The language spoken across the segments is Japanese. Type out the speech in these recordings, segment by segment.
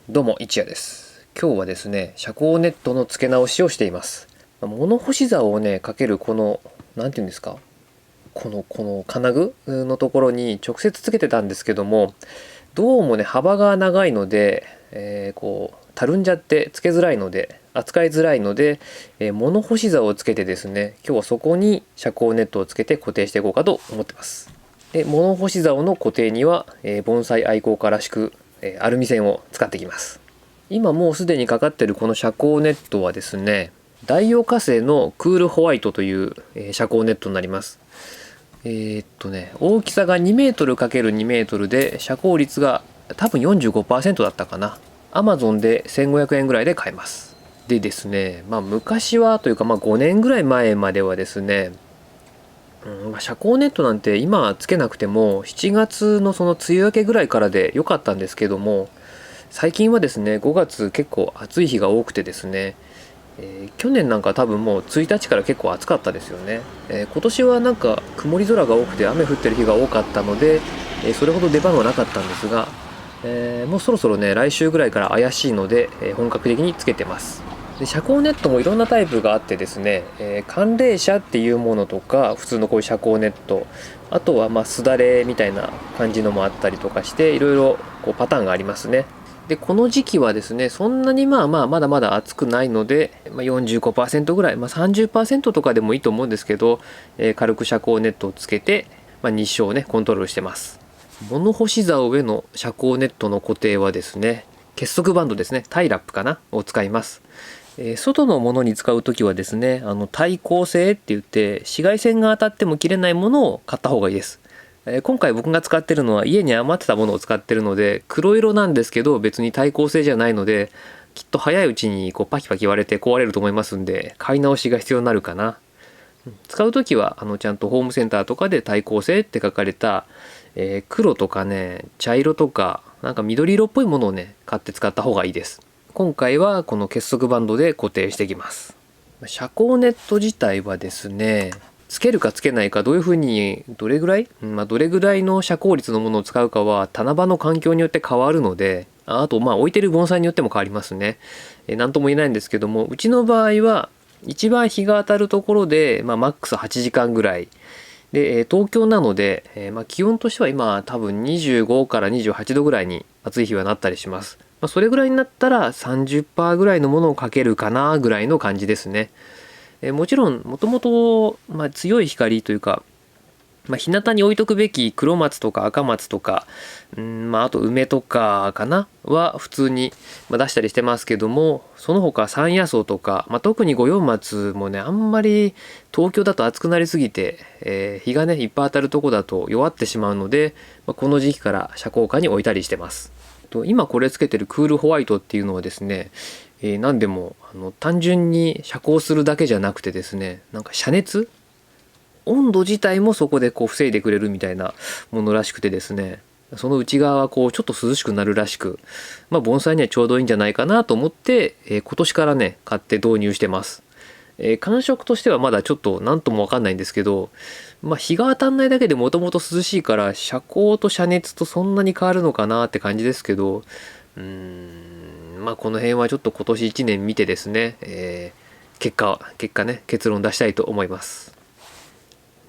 どうも一夜です。今日はですね、遮光ネットの付け直しをしています。物干し竿をねかけるこのなんていうんですか、この金具のところに直接つけてたんですけども、どうもね幅が長いので、たるんじゃってつけづらいので扱いづらいので、物干し竿をつけてですね、今日はそこに遮光ネットをつけて固定していこうかと思ってます。で物干し竿の固定には、盆栽愛好家らしくアルミ線を使っていきます。今もうすでにかかっているこの遮光ネットはですね、大洋化成のクールホワイトという、遮光ネットになります。大きさが2メートル ×2 メートルで遮光率が多分 45% だったかな。Amazon で1500円ぐらいで買えます。でですね、昔はというか5年ぐらい前まではですね、遮光ネットなんて今つけなくても7月のその梅雨明けぐらいからで良かったんですけども、最近はですね5月結構暑い日が多くてですね、去年なんか多分もう1日から結構暑かったですよね。今年はなんか曇り空が多くて雨降ってる日が多かったので、それほど出番はなかったんですが、もうそろそろね来週ぐらいから怪しいので、本格的につけてます。で遮光ネットもいろんなタイプがあってですね、寒冷遮っていうものとか普通のこういう遮光ネット、あとはすだれみたいな感じのもあったりとかして、いろいろこうパターンがありますね。でこの時期はですねそんなにまだまだ暑くないので、45% ぐらい、30% とかでもいいと思うんですけど、軽く遮光ネットをつけて、日照をねコントロールしてます。物干し竿への遮光ネットの固定はですね、結束バンドですね、タイラップかなを使います。外のものに使うときはですね、耐光性って言って紫外線が当たっても切れないものを買った方がいいです。今回僕が使ってるのは家に余ってたものを使ってるので黒色なんですけど、別に耐光性じゃないのできっと早いうちにこうパキパキ割れて壊れると思いますんで、買い直しが必要になるかな。使う時はちゃんとホームセンターとかで耐光性って書かれた、黒とかね茶色とかなんか緑色っぽいものをね買って使った方がいいです。今回はこの結束バンドで固定していきます。遮光ネット自体はですね、つけるかつけないか、どういうふうにどれぐらい、どれぐらいの遮光率のものを使うかは棚場の環境によって変わるので、あと置いてる盆栽によっても変わりますね。何とも言えないんですけども、うちの場合は一番日が当たるところで、マックス8時間ぐらいで、東京なので、気温としては今多分25から28度ぐらいに暑い日はなったりします。それぐらいになったら 30% ぐらいのものをかけるかなぐらいの感じですね。もちろんもともと強い光というか、日向に置いとくべき黒松とか赤松とか、あと梅とかかなは普通に出したりしてますけども、その他山野草とか、特に五葉松もねあんまり東京だと暑くなりすぎて、日がねいっぱい当たるとこだと弱ってしまうので、この時期から遮光下に置いたりしてます。今これつけてるクールホワイトっていうのはですね、何でも単純に遮光するだけじゃなくてですね、なんか遮熱、温度自体もそこでこう防いでくれるみたいなものらしくてですね、その内側はこうちょっと涼しくなるらしく、盆栽にはちょうどいいんじゃないかなと思って、今年からね買って導入してます。感触としてはまだちょっと何とも分かんないんですけど、日が当たんないだけでもともと涼しいから遮光と遮熱とそんなに変わるのかなって感じですけど、この辺はちょっと今年1年見てですね、結果ね結論出したいと思います。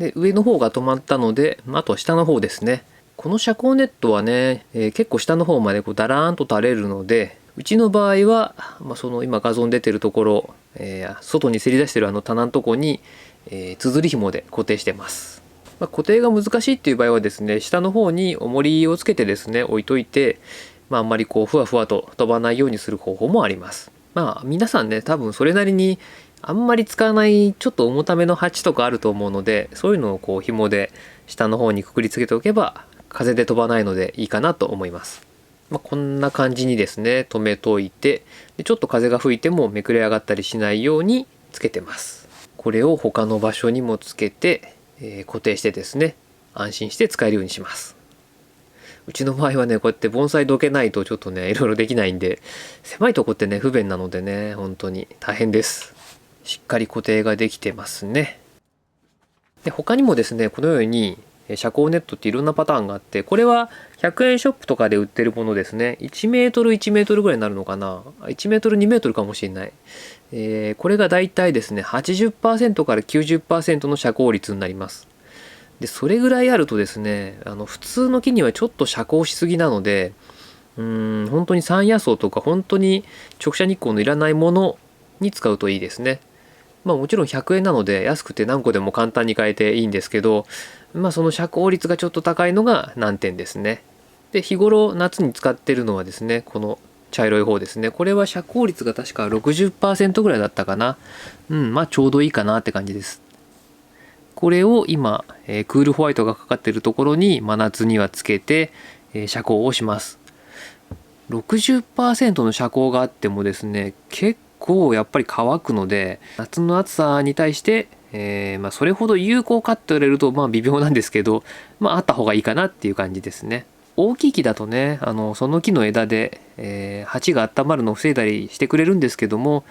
で上の方が止まったので、あとは下の方ですね。この遮光ネットはね、結構下の方までこうダラーンと垂れるので、うちの場合は、その今画像に出てるところ、外にせり出してる棚のとこに、綴り紐で固定してます。固定が難しいっていう場合はですね、下の方に重りをつけてですね置いといて、あんまりこうふわふわと飛ばないようにする方法もあります。皆さんね多分それなりにあんまり使わないちょっと重ための鉢とかあると思うので、そういうのをこう紐で下の方にくくりつけておけば風で飛ばないのでいいかなと思います。こんな感じにですね留めといて、でちょっと風が吹いてもめくれ上がったりしないようにつけてます。これを他の場所にもつけて、固定してですね安心して使えるようにします。うちの場合はねこうやって盆栽どけないとちょっとねいろいろできないんで、狭いとこってね不便なのでね本当に大変です。しっかり固定ができてますね。で他にもですねこのように遮光ネットっていろんなパターンがあって、これは100円ショップとかで売ってるものですね。1メートル1メートルぐらいになるのかな。1メートル2メートルかもしれない。これがだいたいですね、80% から 90% の遮光率になります。で、それぐらいあるとですね、普通の木にはちょっと遮光しすぎなので、本当に山野草とか本当に直射日光のいらないものに使うといいですね。もちろん100円なので安くて何個でも簡単に買えていいんですけど、その遮光率がちょっと高いのが難点ですね。で、日頃夏に使ってるのはですね、この茶色い方ですね。これは遮光率が確か 60% ぐらいだったかな。ちょうどいいかなって感じです。これを今、クールホワイトがかかっているところに真夏にはつけて、遮光をします。60% の遮光があってもですね、結構やっぱり乾くので、夏の暑さに対して、それほど有効かって言われると微妙なんですけど、あった方がいいかなっていう感じですね。大きい木だとね、その木の枝で、鉢が温まるのを防いだりしてくれるんですけども、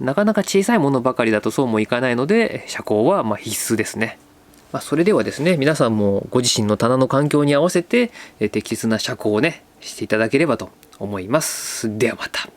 なかなか小さいものばかりだとそうもいかないので、遮光は必須ですね。それではですね、皆さんもご自身の棚の環境に合わせて適切な遮光をねしていただければと思います。ではまた。